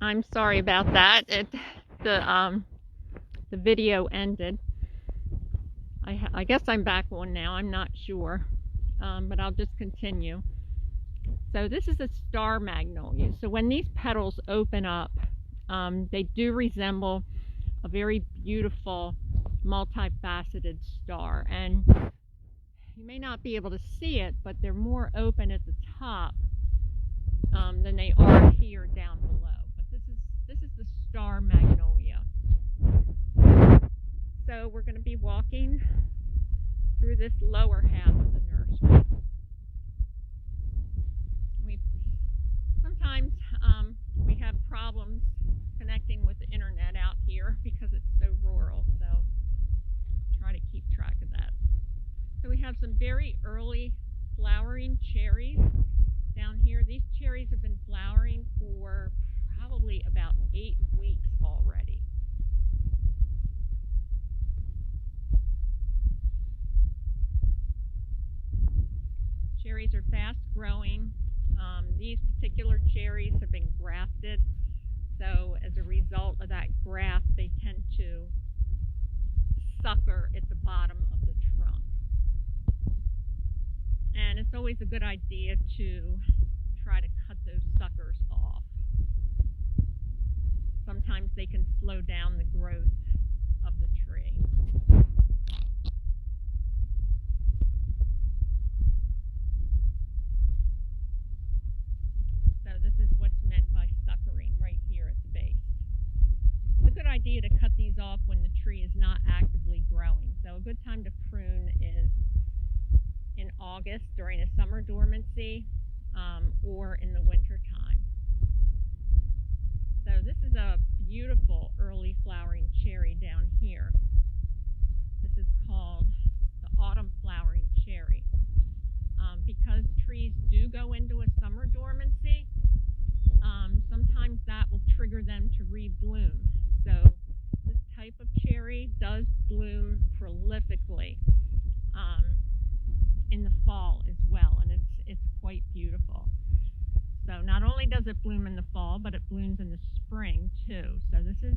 I'm sorry about that. The video ended. I guess I'm back on now. I'm not sure, but I'll just continue. So this is a star magnolia. So when these petals open up, they do resemble a very beautiful, multifaceted star. And you may not be able to see it, but they're more open at the top than they are here down below. But this is the star magnolia. So we're going to be walking through this lower half of the nursery. Sometimes we have problems connecting with the internet out here because it's so rural, so try to keep track of that. So we have some very early flowering cherries down here. These cherries have been flowering for probably about 8 weeks already. Cherries are fast growing. These particular cherries have been grafted, so as a result of that graft, they tend to sucker at the bottom of the trunk. And it's always a good idea to try to cut those suckers off. Sometimes they can slow down the growth of the tree. So this is what's meant by suckering right here at the base. It's a good idea to cut these off when the tree is not actively growing. So a good time to prune is in August during a summer dormancy or in the winter time. So this is a beautiful early flowering cherry down here. This is called the autumn flowering cherry. Because trees do go into a summer dormancy, sometimes that will trigger them to rebloom. So this type of cherry does bloom prolifically in the fall as well, and it's quite beautiful. So not only does it bloom in the fall, but it blooms in the spring too. So this is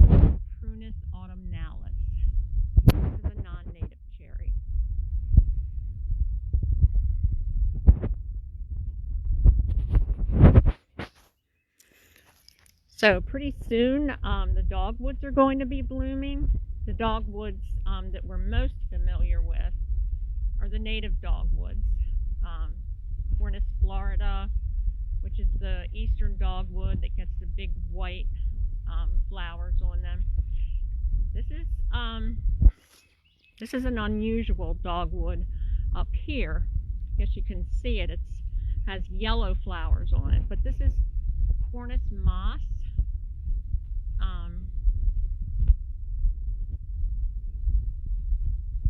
Prunus autumnalis. This is a non-native cherry. So pretty soon the dogwoods are going to be blooming. The dogwoods that we're most familiar with are the native dogwoods. Cornus florida, which is the eastern dogwood that gets the big white flowers on them. This is an unusual dogwood up here. I guess you can see it. It has yellow flowers on it, but this is Cornus moss.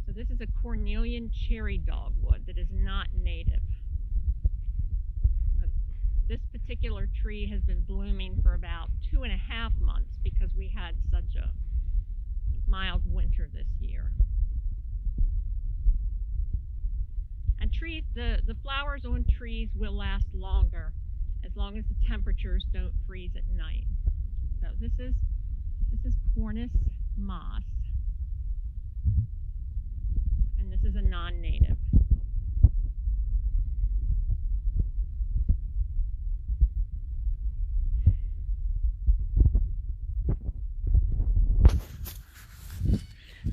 So this is a cornelian cherry dogwood that is not native. This particular tree has been blooming for about 2.5 months because we had such a mild winter this year. And trees, the flowers on trees will last longer as long as the temperatures don't freeze at night. So this is Cornus moss, and this is a non-native.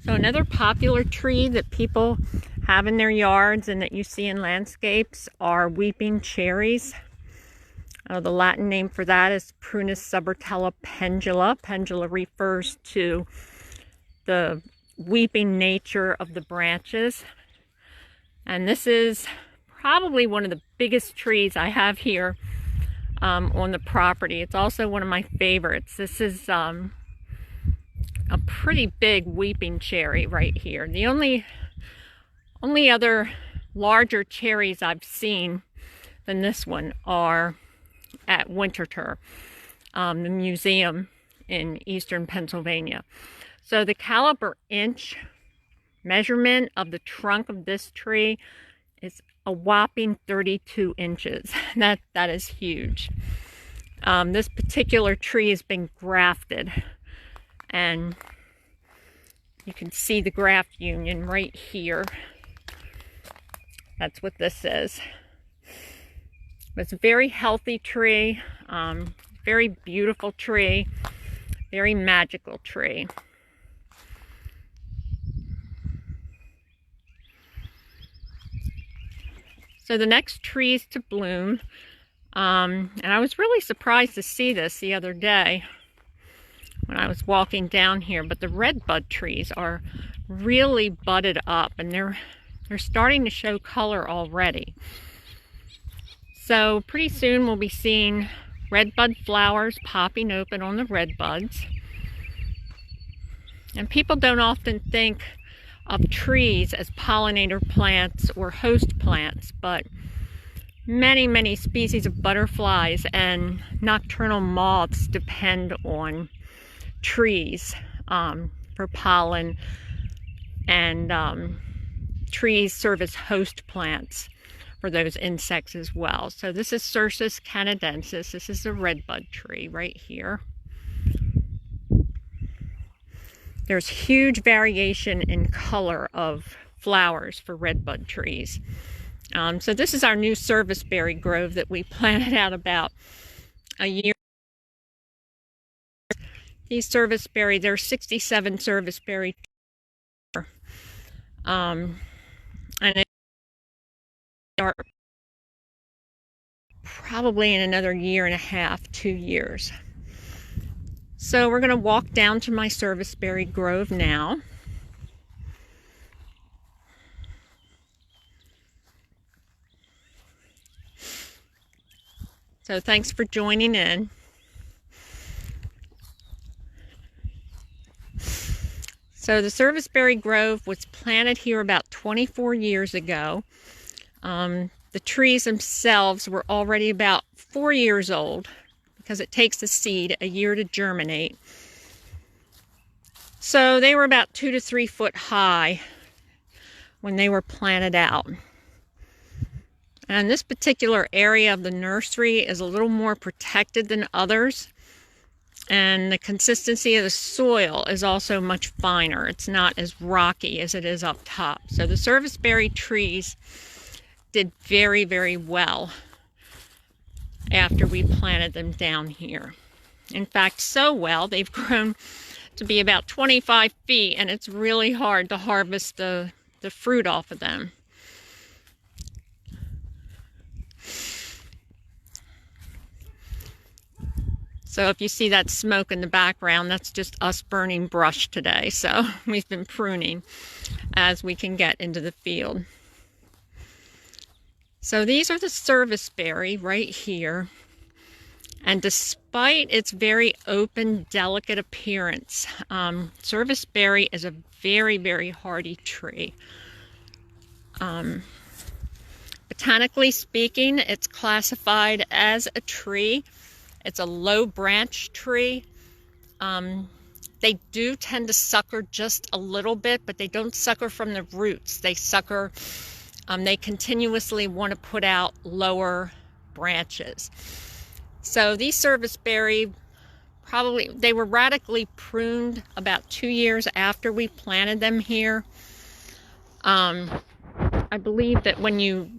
So another popular tree that people have in their yards and that you see in landscapes are weeping cherries. The Latin name for that is Prunus subvertella pendula. Pendula refers to the weeping nature of the branches. And this is probably one of the biggest trees I have here on the property. It's also one of my favorites. This is a pretty big weeping cherry right here. The only other larger cherries I've seen than this one are at Winterthur, the museum in eastern Pennsylvania. So the caliber inch measurement of the trunk of this tree is a whopping 32 inches. That is huge. This particular tree has been grafted, and you can see the graft union right here. That's what this is. It's a very healthy tree, very beautiful tree, very magical tree. So the next trees to bloom, and I was really surprised to see this the other day when I was walking down here, but the redbud trees are really budded up, and they're starting to show color already. So pretty soon we'll be seeing redbud flowers popping open on the redbuds. And people don't often think of trees as pollinator plants or host plants, but many species of butterflies and nocturnal moths depend on trees for pollen, and trees serve as host plants for those insects as well. So this is Cercis canadensis. This is a redbud tree right here. There's huge variation in color of flowers for redbud trees. So this is our new serviceberry grove that we planted out about a year. These serviceberry, there's 67 serviceberry. And it start probably in another year and a half, 2 years. So we're going to walk down to my serviceberry grove now. So thanks for joining in. So the serviceberry grove was planted here about 24 years ago. The trees themselves were already about 4 years old, because it takes the seed a year to germinate. So they were about 2 to 3 foot high when they were planted out. And this particular area of the nursery is a little more protected than others. And the consistency of the soil is also much finer. It's not as rocky as it is up top. So the serviceberry trees did very well after we planted them down here. In fact, so well, they've grown to be about 25 feet, and it's really hard to harvest the fruit off of them. So if you see that smoke in the background, that's just us burning brush today. So we've been pruning as we can get into the field. So these are the serviceberry right here. And despite its very open, delicate appearance, serviceberry is a very hardy tree. Botanically speaking, it's classified as a tree. It's a low branch tree. They do tend to sucker just a little bit, but they don't sucker from the roots. They sucker, they continuously want to put out lower branches. So these serviceberry, they were radically pruned about 2 years after we planted them here. I believe that when you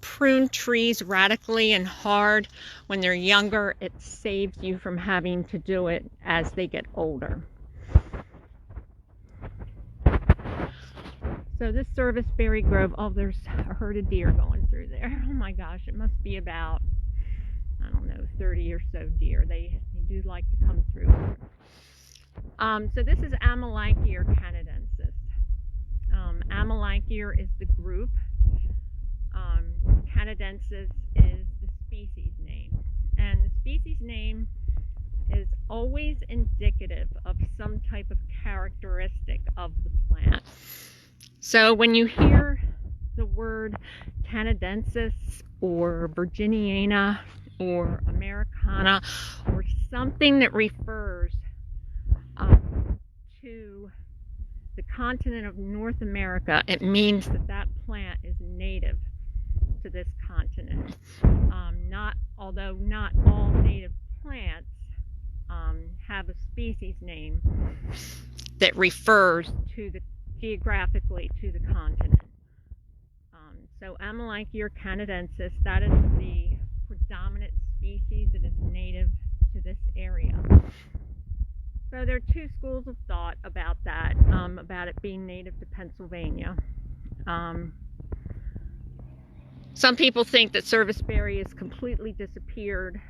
prune trees radically and hard when they're younger, it saves you from having to do it as they get older. So this serviceberry grove, oh, there's a herd of deer going through there. Oh my gosh, it must be about, I don't know, 30 or so deer. They do like to come through. So this is Amelanchier canadensis. Amelanchier is the group. Canadensis is the species name. And the species name is always indicative of some type of characteristic of the plant. So when you hear the word canadensis or virginiana or americana or something that refers to the continent of North America, it means that that plant is native to this continent. Although not all native plants have a species name that refers to the geographically to the continent. So Amelanchier canadensis, that is the predominant species that is native to this area. So there are two schools of thought about that, about it being native to Pennsylvania. Some people think that serviceberry has completely disappeared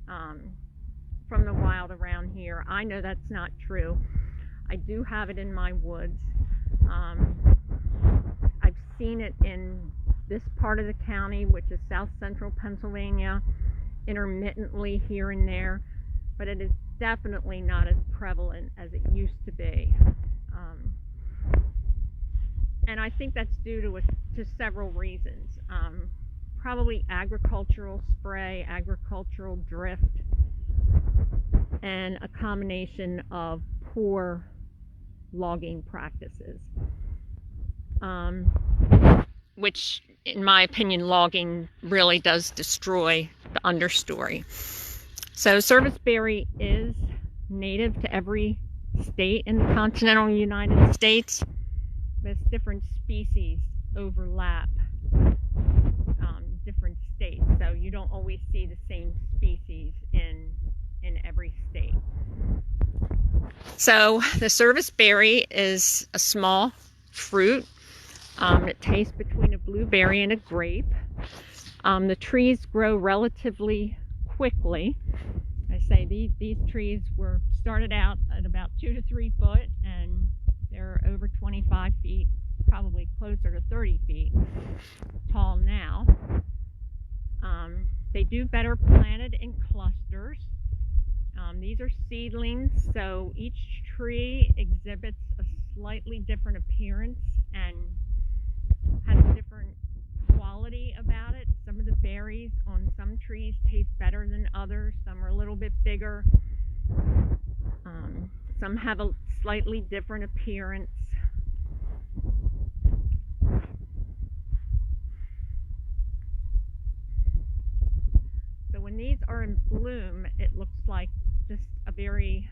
from the wild around here. I know that's not true. I do have it in my woods. I've seen it in this part of the county, which is south central Pennsylvania, intermittently here and there, but it is definitely not as prevalent as it used to be. And I think that's due to several reasons. Probably agricultural spray, agricultural drift, and a combination of poor logging practices. Which, in my opinion, logging really does destroy the understory. So serviceberry is native to every state in the continental United States, but different species overlap different states. So you don't always see the same species in every state. So the serviceberry is a small fruit. It tastes between a blueberry and a grape. The trees grow relatively quickly. I say these trees were started out at about 2 to 3 foot, and they're over 25 feet, probably closer to 30 feet tall now. They do better planted in clusters. These are seedlings, so each tree exhibits a slightly different appearance and has a different quality about it. Some of the berries on some trees taste better than others. Some are a little bit bigger. Some have a slightly different appearance. So when these are in bloom, it looks like just a very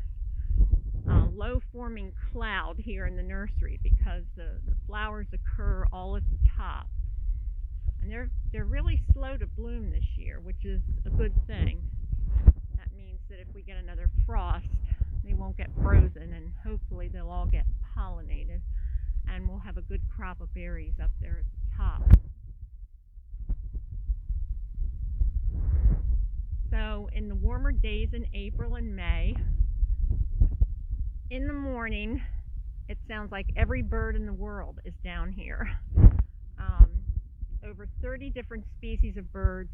low forming cloud here in the nursery, because the flowers occur all at the top. And they're really slow to bloom this year, which is a good thing. That means that if we get another frost, they won't get frozen, and hopefully they'll all get pollinated, and we'll have a good crop of berries up there at the top. So in the warmer days in April and May, in the morning, it sounds like every bird in the world is down here. Over 30 different species of birds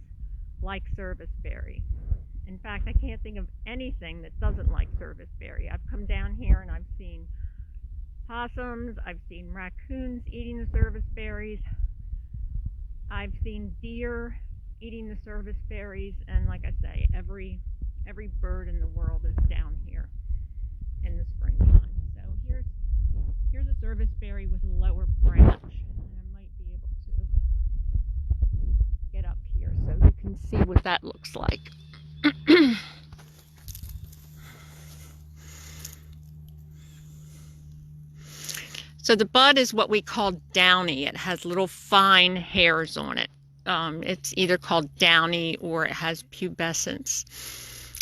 like serviceberry. In fact, I can't think of anything that doesn't like serviceberry. I've come down here and I've seen possums, I've seen raccoons eating the serviceberries, I've seen deer eating the serviceberries, and like I say, every bird in the world is down here in the springtime. So here's a serviceberry with a lower branch, and I might be able to get up here so you can see what that looks like. So the bud is what we call downy. It has little fine hairs on it. It's either called downy or it has pubescence.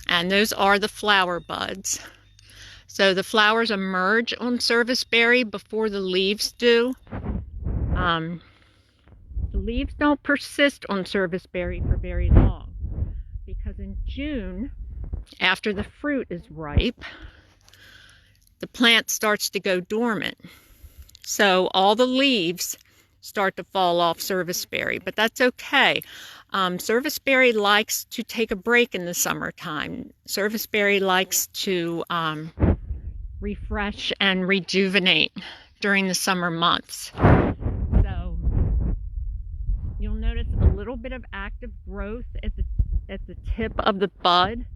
And those are the flower buds. So the flowers emerge on serviceberry before the leaves do. The leaves don't persist on serviceberry for very long, because in June, after the fruit is ripe, the plant starts to go dormant. So all the leaves start to fall off serviceberry, but that's okay. Serviceberry likes to take a break in the summertime. Serviceberry likes to refresh and rejuvenate during the summer months. So you'll notice a little bit of active growth at the tip of the bud,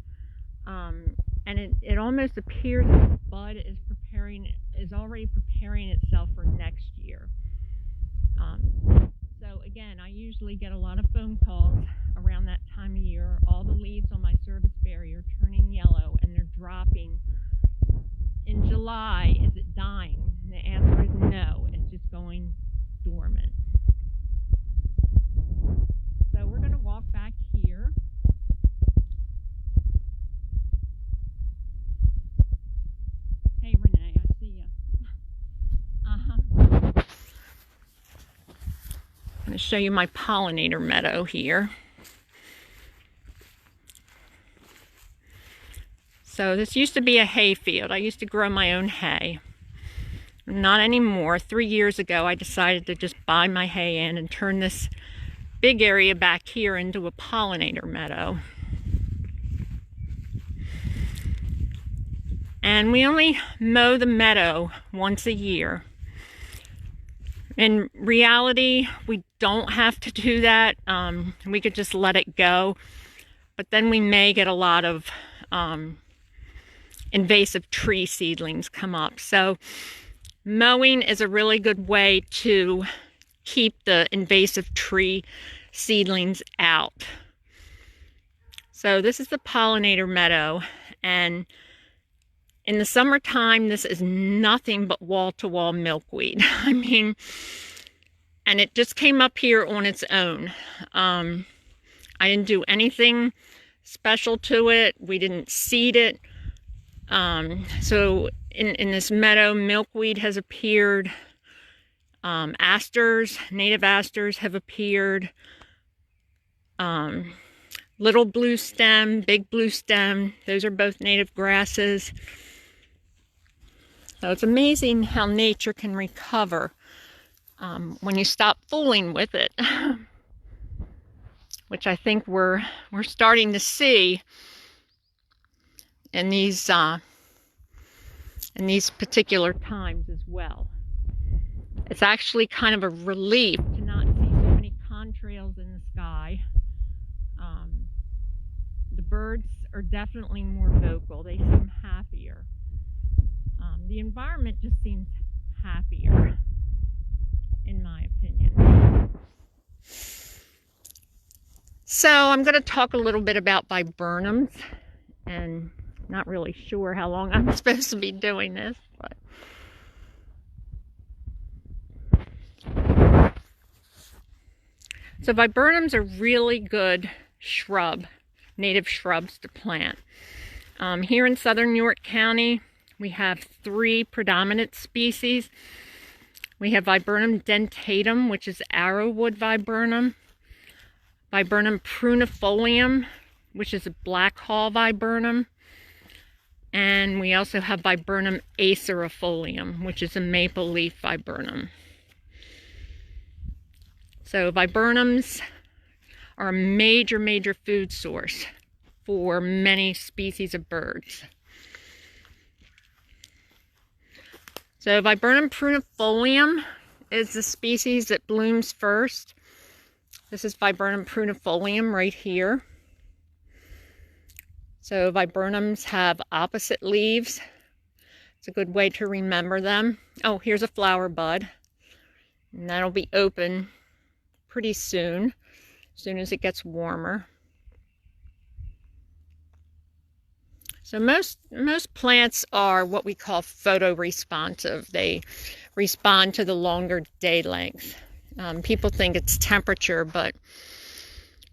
and it almost appears that the bud is already preparing itself for next year. So again, I usually get a lot of phone calls around that time of year. All the leaves on my serviceberry are turning going dormant. So we're going to walk back here. Hey Renee, I see you. I'm going to show you my pollinator meadow here. So this used to be a hay field. I used to grow my own hay. Not anymore. 3 years ago, I decided to just buy my hay in and turn this big area back here into a pollinator meadow. And we only mow the meadow once a year. In reality, we don't have to do that. We could just let it go. But then we may get a lot of invasive tree seedlings come up. So mowing is a really good way to keep the invasive tree seedlings out. So this is the pollinator meadow, and in the summertime this is nothing but wall-to-wall milkweed. I mean, and it just came up here on its own. I didn't do anything special to it. We didn't seed it. So in this meadow, milkweed has appeared. Asters, native asters have appeared. Little blue stem, big blue stem, those are both native grasses. So it's amazing how nature can recover when you stop fooling with it, which I think we're starting to see in these particular times as well. It's actually kind of a relief to not see so many contrails in the sky. The birds are definitely more vocal. They seem happier. The environment just seems happier, in my opinion. So I'm going to talk a little bit about viburnums, and not really sure how long I'm supposed to be doing this, but so viburnums are really good native shrubs to plant. Here in southern York County, we have 3 predominant species. We have Viburnum dentatum, which is arrowwood viburnum, Viburnum prunifolium, which is a blackhaw viburnum, and we also have Viburnum acerifolium, which is a maple leaf viburnum. So viburnums are a major food source for many species of birds. So Viburnum prunifolium is the species that blooms first. This is Viburnum prunifolium right here. So viburnums have opposite leaves. It's a good way to remember them. Oh, here's a flower bud. And that'll be open pretty soon as it gets warmer. So most plants are what we call photoresponsive. They respond to the longer day length. People think it's temperature, but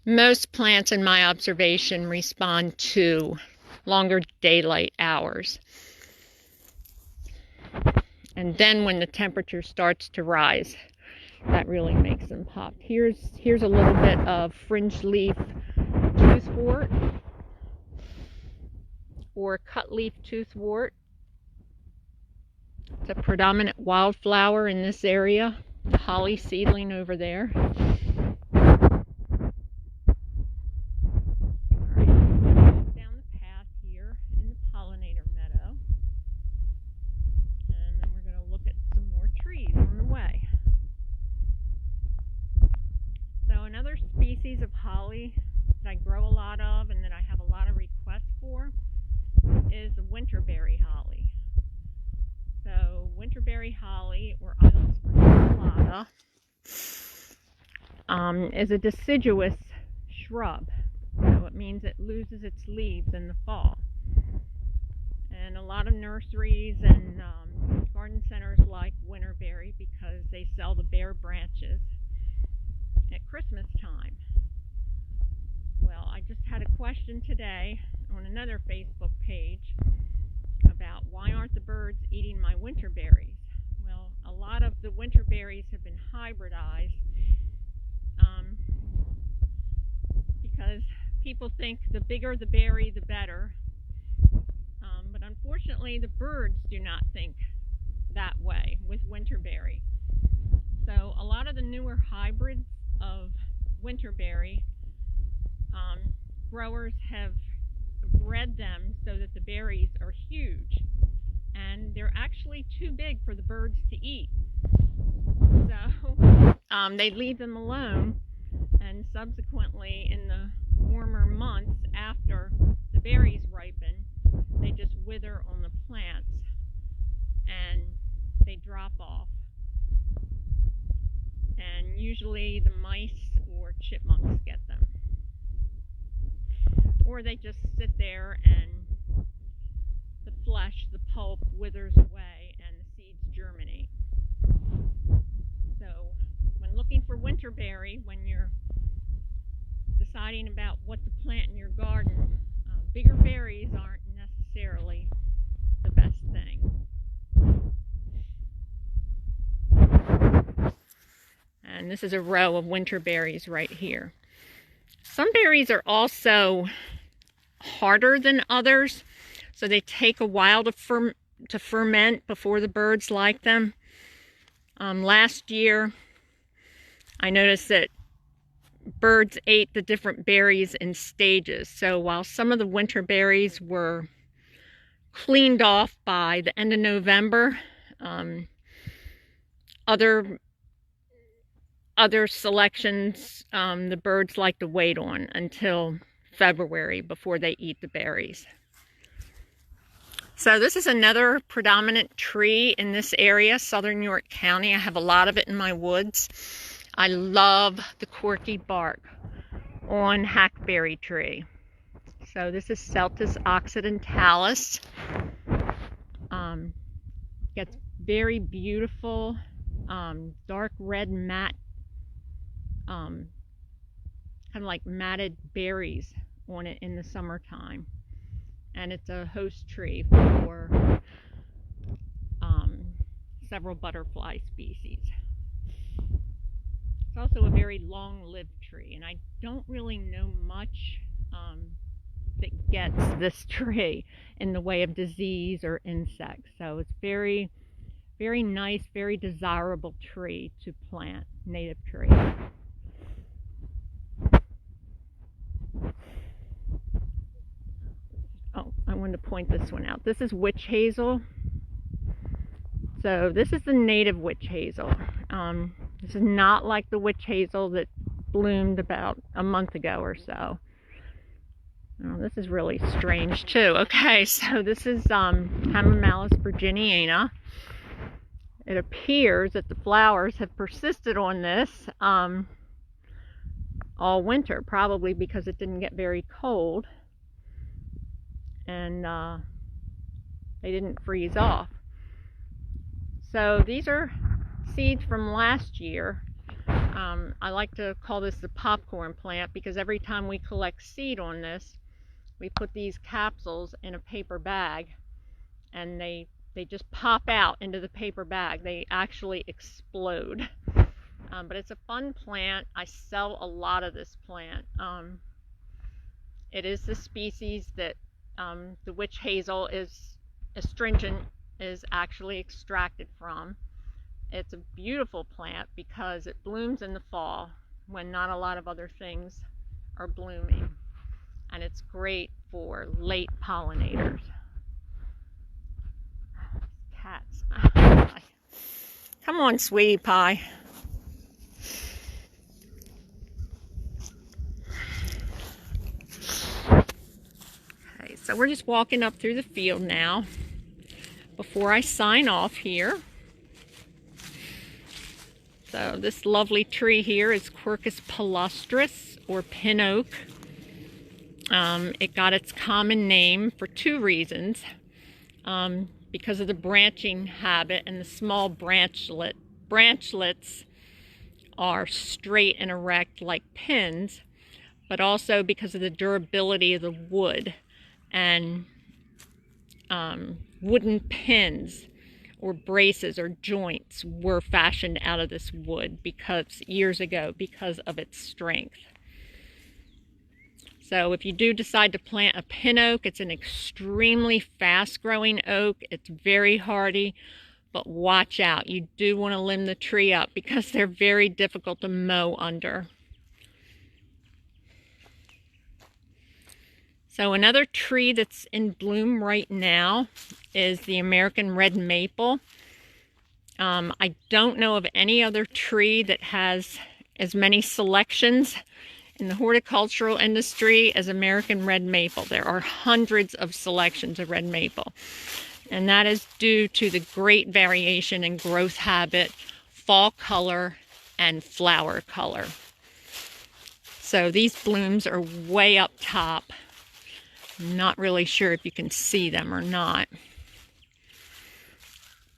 most plants, in my observation, respond to longer daylight hours. And then when the temperature starts to rise, that really makes them pop. Here's a little bit of fringed leaf toothwort, or cutleaf toothwort. It's a predominant wildflower in this area. The holly seedling over there. Alright, down the path here in the pollinator meadow. And then we're going to look at some more trees on the way. So another species of holly that I grow a lot of and that I have a lot of requests for is the winterberry holly. So winterberry holly, or Ilex verticillata, is a deciduous shrub. So it means it loses its leaves in the fall. And a lot of nurseries and garden centers like winterberry because they sell the bare branches at Christmas time. Well, I just had a question today on another Facebook page about why aren't the birds eating my winterberries? Well, a lot of the winterberries have been hybridized because people think the bigger the berry, the better. But unfortunately, the birds do not think that way with winterberry. So a lot of the newer hybrids of winterberry, growers have bred them so that the berries are huge, and they're actually too big for the birds to eat. So they leave them alone, and subsequently in the warmer months after the berries ripen, they just wither on the plants and they drop off. And usually the mice or chipmunks get them. Or they just sit there and the flesh, the pulp, withers away and the seeds germinate. So when looking for winterberry, when you're deciding about what to plant in your garden, bigger berries aren't necessarily the best thing. And this is a row of winterberries right here. Some berries are also harder than others, so they take a while to ferment before the birds like them. Last year, I noticed that birds ate the different berries in stages. So while some of the winter berries were cleaned off by the end of November, other selections the birds like to wait on until February before they eat the berries. So this is another predominant tree in this area, southern York County. I have a lot of it in my woods. I love the corky bark on hackberry tree. So this is Celtis occidentalis. Gets very beautiful dark red matte, kind of like matted berries on it in the summertime. And it's a host tree for several butterfly species. It's also a very long-lived tree, and I don't really know much that gets this tree in the way of disease or insects. So it's very, very nice, very desirable tree to plant, native tree. Oh, I wanted to point this one out. This is witch hazel. So this is the native witch hazel. This is not like the witch hazel that bloomed about a month ago or so. Oh, this is really strange too. Okay, so this is Hamamelis virginiana. It appears that the flowers have persisted on this all winter, probably because it didn't get very cold and they didn't freeze off. So these are seeds from last year. I like to call this the popcorn plant because every time we collect seed on this, we put these capsules in a paper bag and they just pop out into the paper bag. They actually explode. But it's a fun plant. I sell a lot of this plant. It is the species that the witch hazel astringent is actually extracted from. It's a beautiful plant because it blooms in the fall when not a lot of other things are blooming. And it's great for late pollinators. Cats. Come on, sweetie pie. Okay, so we're just walking up through the field now before I sign off here. So this lovely tree here is Quercus palustris, or pin oak. It got its common name for two reasons. because of the branching habit, and the small branchlets are straight and erect like pins, but also because of the durability of the wood. And wooden pins or braces or joints were fashioned out of this wood years ago because of its strength. So if you do decide to plant a pin oak, it's an extremely fast-growing oak. It's very hardy, but watch out. You do want to limb the tree up because they're very difficult to mow under. So another tree that's in bloom right now is the American red maple. I don't know of any other tree that has as many selections in the horticultural industry as American red maple. There are hundreds of selections of red maple, and that is due to the great variation in growth habit, fall color, and flower color. So these blooms are way up top. I'm not really sure if you can see them or not.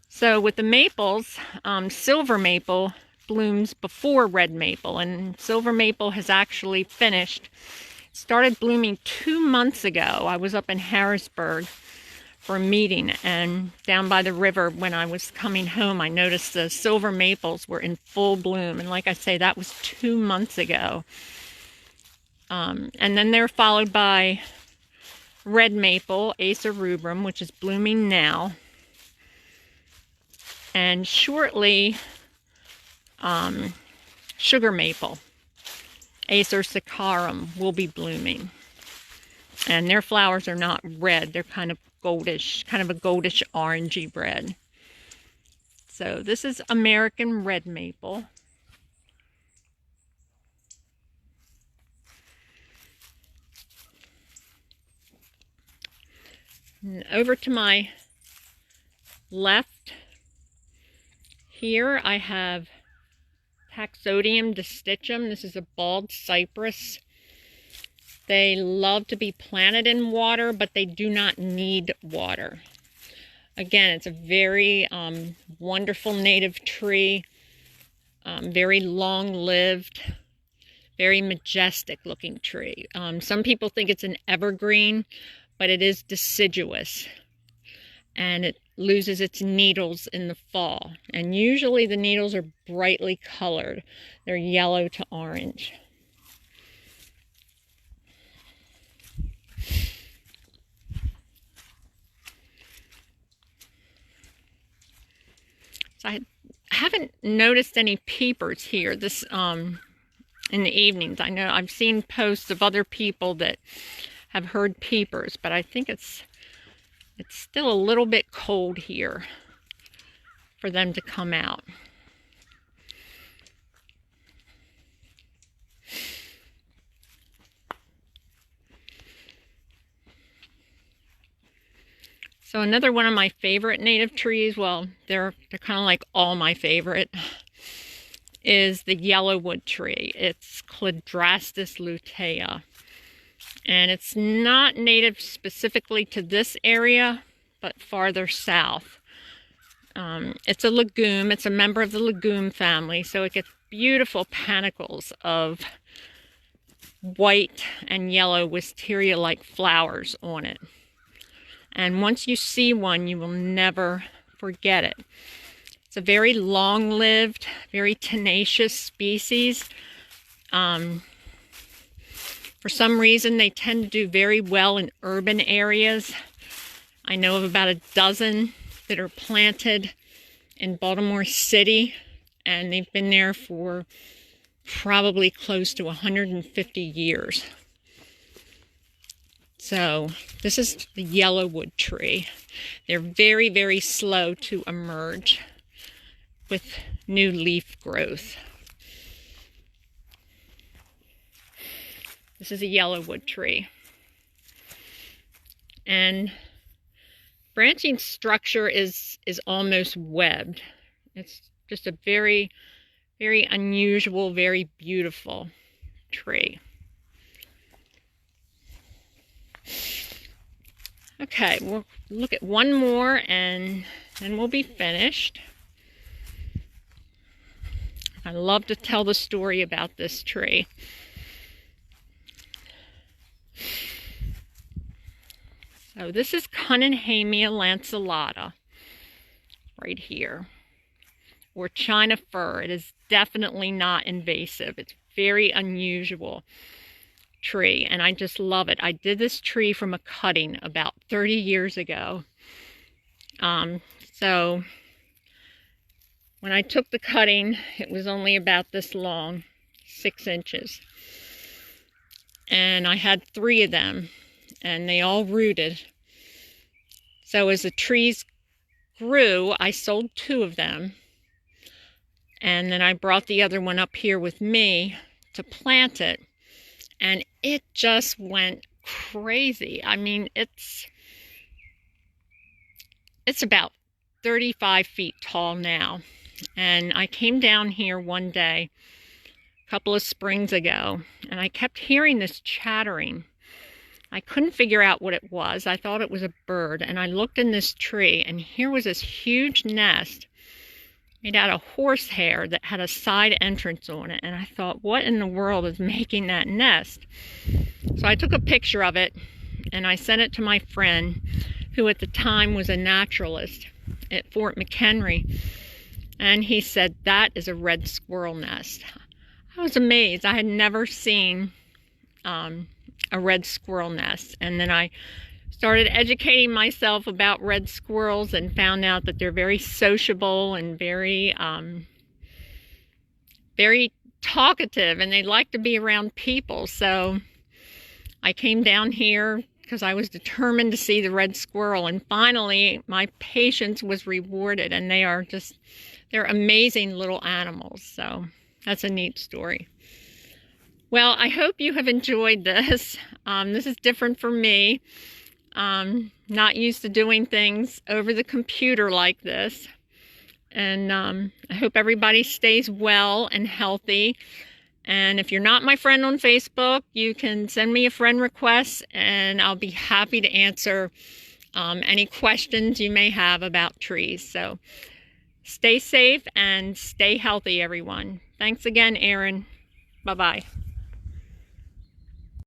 So with the maples, silver maple blooms before red maple, and silver maple has actually finished. It started blooming 2 months ago. I was up in Harrisburg for a meeting, and down by the river when I was coming home, I noticed the silver maples were in full bloom, and like I say, that was 2 months ago. And then they're followed by red maple, Acer rubrum, which is blooming now. And shortly, sugar maple, Acer saccharum, will be blooming. And their flowers are not red, they're kind of goldish, kind of a goldish orangey red. So this is American red maple. And over to my left here, I have Taxodium distichum. This is a bald cypress. They love to be planted in water, but they do not need water. Again, it's a very wonderful native tree, very long-lived, very majestic looking tree. Some people think it's an evergreen, but it is deciduous, and it loses its needles in the fall. And usually the needles are brightly colored. They're yellow to orange. So I haven't noticed any peepers here this in the evenings. I know I've seen posts of other people that have heard peepers, but I think it's still a little bit cold here for them to come out. So another one of my favorite native trees, well, they're kind of like all my favorite, is the yellowwood tree. It's Cladrastis lutea. And it's not native specifically to this area, but farther south. It's a legume. It's a member of the legume family, so it gets beautiful panicles of white and yellow wisteria-like flowers on it. And once you see one, you will never forget it. It's a very long-lived, very tenacious species. For some reason, they tend to do very well in urban areas. I know of about a dozen that are planted in Baltimore City, and they've been there for probably close to 150 years. So this is the yellowwood tree. They're very, very slow to emerge with new leaf growth. This is a yellowwood tree. And branching structure is almost webbed. It's just a very, very unusual, very beautiful tree. Okay, we'll look at one more and then we'll be finished. I love to tell the story about this tree. So this is Cunninhamia lanceolata right here, or China fir. It is definitely not invasive. It's very unusual tree, and I just love it. I did this tree from a cutting about 30 years ago. So when I took the cutting, it was only about this long, 6 inches. And I had 3 of them, and they all rooted. So as the trees grew, I sold 2 of them. And then I brought the other one up here with me to plant it. And it just went crazy. I mean, it's about 35 feet tall now. And I came down here one day, a couple of springs ago, and I kept hearing this chattering. I couldn't figure out what it was. I thought it was a bird. And I looked in this tree, and here was this huge nest made out of horsehair that had a side entrance on it. And I thought, what in the world is making that nest? So I took a picture of it, and I sent it to my friend, who at the time was a naturalist at Fort McHenry. And he said, that is a red squirrel nest. I was amazed. I had never seen a red squirrel nest. And then I started educating myself about red squirrels and found out that they're very sociable and very talkative, and they like to be around people. So I came down here because I was determined to see the red squirrel, and finally my patience was rewarded, and they're amazing little animals. So that's a neat story. Well, I hope you have enjoyed this. This is different for me. Not used to doing things over the computer like this. And I hope everybody stays well and healthy. And if you're not my friend on Facebook, you can send me a friend request, and I'll be happy to answer any questions you may have about trees. So stay safe and stay healthy, everyone. Thanks again, Erin. Bye-bye.